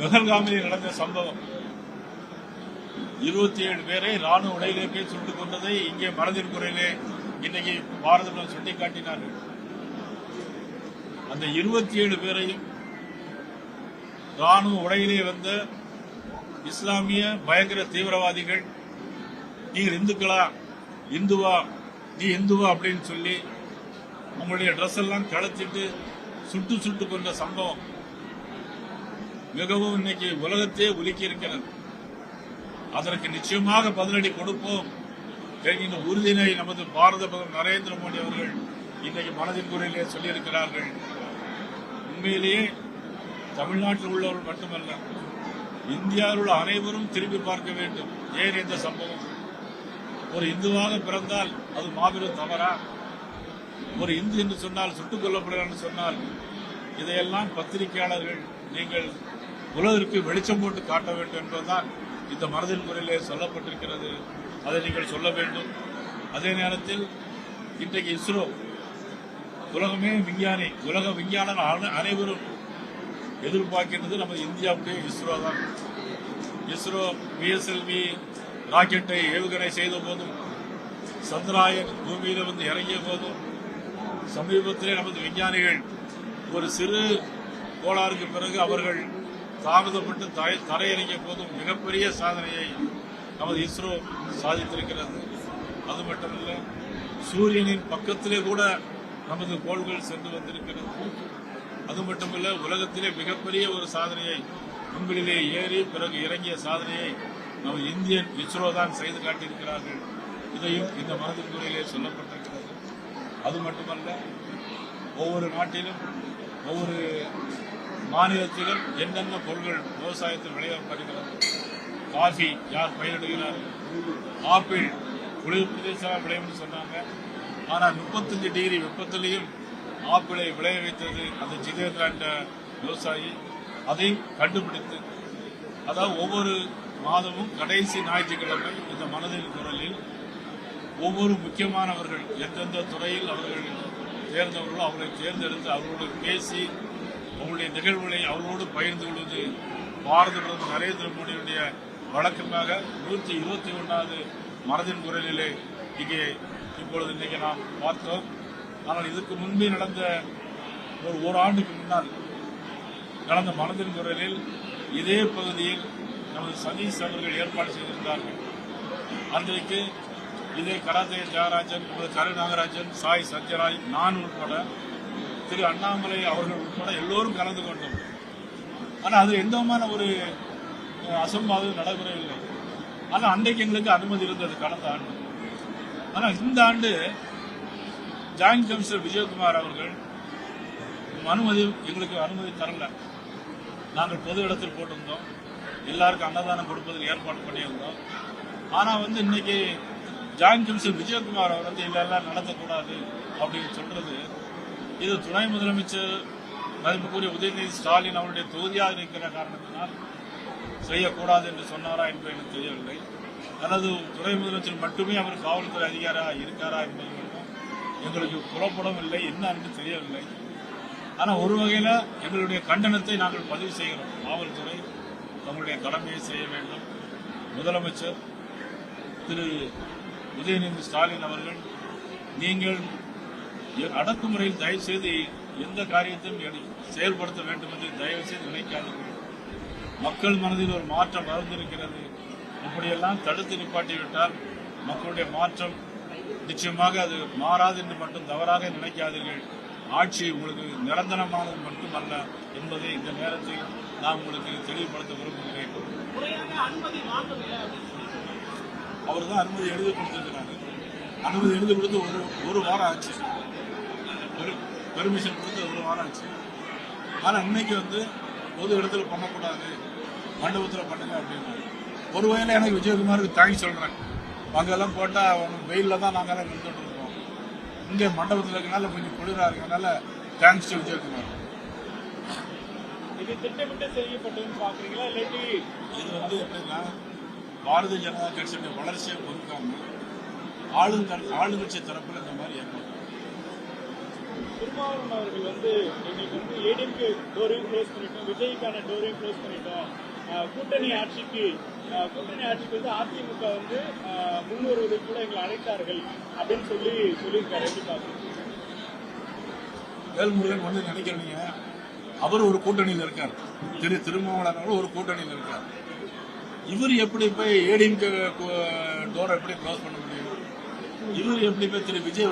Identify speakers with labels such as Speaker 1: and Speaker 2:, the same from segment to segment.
Speaker 1: பெஹல்காமில் நடந்த சம்பவம் 27 பேரை ராணுவ உடையிலே போய் சுட்டுக் கொண்டதை இங்கே மனதின் குறையிலே இன்னைக்கு பாரத பிரதமர் சுட்டிக்காட்டினார்கள். அந்த 27 பேரையும் ராணுவ உடையிலே வந்த இஸ்லாமிய பயங்கர தீவிரவாதிகள், நீங்கள் இந்துக்களா, இந்துவா, நீ இந்துவா அப்படின்னு சொல்லி உங்களுடைய ட்ரெஸ் எல்லாம் கலத்திட்டு சுட்டு கொண்ட சம்பவம் மிகவும் இன்னைக்கு உலகத்தையே உலுக்கி இருக்கிறது. அதற்கு நிச்சயமாக பதிலடி கொடுப்போம் என்கின்ற உறுதியினை நமது பாரத பிரதமர் நரேந்திர மோடி அவர்கள் இன்றைக்கு மனதின் குறையிலே சொல்லியிருக்கிறார்கள். உண்மையிலேயே தமிழ்நாட்டில் உள்ளவர்கள் மட்டுமல்ல, இந்தியாவில் உள்ள அனைவரும் திரும்பி பார்க்க வேண்டும். ஏன் இந்த சம்பவம்? ஒரு இந்துவாக பிறந்தால் அது மாபெரும் தவறா? ஒரு இந்து என்று சொன்னால் சுட்டுக் கொல்லப்படுகிறார் சொன்னால் இதையெல்லாம் பத்திரிகையாளர்கள் நீங்கள் உலகிற்கு வெளிச்சம் போட்டு காட்ட வேண்டும் என்பதுதான் இந்த மனதின் குறையிலே சொல்லப்பட்டிருக்கிறது. அதை நீங்கள் சொல்ல வேண்டும். அதே நேரத்தில் இன்றைக்கு இஸ்ரோ, உலகமே விஞ்ஞானி, உலக விஞ்ஞானிகள் அனைவரும் எதிர்பார்க்கின்றது நமது இந்தியாவுடைய இஸ்ரோ தான். இஸ்ரோ பிஎஸ்எல்வி ராக்கெட்டை ஏவுகணை செய்த போதும், சந்திராயன் பூமியில வந்து இறங்கிய போதும், சமீபத்திலே நமது விஞ்ஞானிகள் ஒரு சிறு கோளாறுக்கு பிறகு அவர்கள் தாமதப்பட்டு தரையிறங்கிய போதும் மிகப்பெரிய சாதனையை நமது இஸ்ரோ சாதித்திருக்கிறது. அது மட்டுமல்ல, சூரியனின் பக்கத்திலே கூட நமது கோள்கள் சென்று வந்திருக்கிறது. அது மட்டுமல்ல, உலகத்திலே மிகப்பெரிய ஒரு சாதனையை, விண்வெளியிலே ஏறி பிறகு இறங்கிய சாதனையை நமது இந்தியன் இஸ்ரோ தான் செய்து காட்டியிருக்கிறார்கள். இதையும் இந்த மனதின் குறையிலே சொல்லப்பட்டிருக்கிறது. அது மட்டுமல்ல, ஒவ்வொரு நாட்டிலும் ஒவ்வொரு மாநிலத்திலும் என்னென்ன பொருட்கள் விவசாயத்தில் விளையப்படுகிறது. காஃபி யார் பயிரிடுகிறார்கள், ஆப்பிள் குளிர் பிரதேசமாக விளையும் சொன்னாங்க. ஆனால் 35 டிகிரி வெப்பத்திலையும் ஆப்பிளை விளைய வைத்தது அந்த ஜிதேந்திரா என்ற விவசாயி. அதை கண்டுபிடித்து, அதாவது ஒவ்வொரு மாதமும் கடைசி ஞாயிற்றுக்கிழமை இந்த மனதின் குரலில் ஒவ்வொரு முக்கியமானவர்கள் எந்தெந்த துறையில் அவர்கள் தேர்ந்தவர்களோ அவர்களை தேர்ந்தெடுத்து அவர்களோடு பேசி அவர்களுடைய நிகழ்வுகளை அவர்களோடு பகிர்ந்து கொள்வது பாரத பிரதமர் நரேந்திர மோடியுடைய வழக்கமாக 121வது மனதின் குரலிலே இங்கே இப்பொழுது இன்னைக்கு நாம் பார்த்தோம். ஆனால் இதுக்கு முன்பே நடந்த ஒரு ஆண்டுக்கு முன்னால் நடந்த மனதின் குரலில் இதே பகுதியில் நமது சதீஷ் அவர்கள் ஏற்பாடு செய்திருந்தார்கள். அன்றைக்கு இதே கராத்தே தியாகராஜன், கரு நாகராஜன், சாய் சத்யராய், நான் உட்பட திரு அண்ணாமலை அவர்கள் உட்பட எல்லோரும் கலந்து கொண்டோம். ஆனால் அது எந்த விதமான ஒரு அசம்பாவிதம் நடைபெறவில்லை. ஆனால் அன்றைக்கு எங்களுக்கு அனுமதி இருந்தது கடந்த ஆண்டு. ஆனால் இந்த ஆண்டு ஜாயிண்ட் கமிஷனர் விஜயகுமார் அவர்கள் எங்களுக்கு அனுமதி தரல. நாங்கள் பொது இடத்தில் போட்டிருந்தோம், எல்லாருக்கும் அன்னதானம் கொடுப்பதில் ஏற்பாடு பண்ணியிருந்தோம். ஆனால் இன்னைக்கு ஜாயிண்ட் கமிஷனர் விஜயகுமார் அவர் இதெல்லாம் நடத்தக்கூடாது அப்படின்னு சொல்றது, இது துணை முதலமைச்சர் மதிப்புக்குரிய உதயநிதி ஸ்டாலின் அவருடைய தொகுதியாக இருக்கிற காரணத்தினால் செய்யக்கூடாது என்று சொன்னாரா என்று எனக்கு தெரியவில்லை. அல்லது துணை முதலமைச்சர் மட்டுமே அவர் காவல்துறை அதிகாரியாக இருக்காரா என்பது மட்டும் எங்களுக்கு புலப்படவில்லை, என்ன என்று தெரியவில்லை. ஆனால் ஒரு வகையில் எங்களுடைய கண்டனத்தை நாங்கள் பதிவு செய்கிறோம். காவல்துறை தங்களுடைய கடமையை செய்ய வேண்டும். முதலமைச்சர் திரு உதயநிதி ஸ்டாலின் அவர்கள், நீங்கள் அடக்குமுறையில் தயவு செய்து எந்த காரியத்தையும் செயல்படுத்த வேண்டும் என்று தயவு செய்து நினைக்காதீர்கள். மக்கள் மனதில் ஒரு மாற்றம் வளர்ந்திருக்கிறது. இப்படியெல்லாம் தடுத்து நிப்பாட்டிவிட்டால் மக்களுடைய மாற்றம் நிச்சயமாக அது மாறாது என்று மட்டும் தவறாக நினைக்காதீர்கள். ஆட்சி உங்களுக்கு நிரந்தரமானது மட்டுமல்ல என்பதை இந்த நேரத்தில் நான் உங்களுக்கு தெளிவுபடுத்த விரும்புகிறேன். அவர் தான் அனுமதி எழுதி கொடுத்திருக்கிறாங்க. அனுமதி எழுதி கொடுத்து ஒரு வாரம் ஆச்சு, ஒரு பெர்மிஷன் கொடுத்து ஒரு வாரம் ஆச்சு. ஆனால் இன்னைக்கு பொது இடத்துல பண்ணக்கூடாது, மண்டபத்தில் பண்ணுங்க அப்படின்னு ஒரு வகையில் எனக்கு விஜயகுமாருக்கு தேங்க்ஸ் சொல்கிறேன். அங்கெல்லாம் போட்டால் வெயிலில் தான் நாங்கள்லாம் நின்றுட்டு இருக்கோம். இங்கே மண்டபத்தில் இருக்கனால கொஞ்சம் குளிராக இருக்கனால தேங்க்ஸ் டு விஜயகுமார்.
Speaker 2: இது திட்டமிட்டு செய்யப்பட்டதுன்னு பார்க்குறீங்களா? இல்லாட்டி
Speaker 1: இது எப்படின்னா, பாரதிய ஜனதா கட்சியுடைய வளர்ச்சியை பொறுக்காம ஆளுங்கட்சி தரப்பில் இந்த மாதிரி ஏற்படும்.
Speaker 2: திருமாவளவன் அவர்கள் வந்து எங்களுக்கு வந்து ஏடிஎம்கே டோரையும் க்ளோஸ் பண்ணிட்டோம், விஜய்க்கான டோரையும் க்ளோஸ் பண்ணிட்டோம், கூட்டணி ஆட்சிக்கு வந்து அதிமுக வந்து முன்வருவதை கூட எங்களை அழைத்தார்கள் அப்படின்னு சொல்லியிருக்காரு. எப்படி பாக்குறீங்க?
Speaker 1: வேல்முருகன் வந்து நினைக்கிறீங்க, அவர் ஒரு கூட்டணியில் இருக்கார், திருமாவளவன் ஒரு கூட்டணியில் இருக்கார். இவர் எப்படி போய் ஏடிஎம்கே டோரை எப்படி க்ளோஸ் பண்ண முடியும்? இவர் எப்படி போய் திரு விஜய்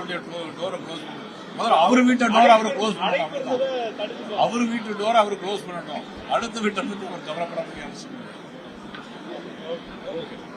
Speaker 1: டோரை க்ளோஸ் பண்ண முடியும்? முதல்ல அவர் வீட்டு டோரை அவர் க்ளோஸ் பண்ணணும். அவர் வீட்டு டோரை அவர் க்ளோஸ் பண்ணணும். அடுத்த வீட்டை வந்து ஒரு கவலைப்பட முடியாது.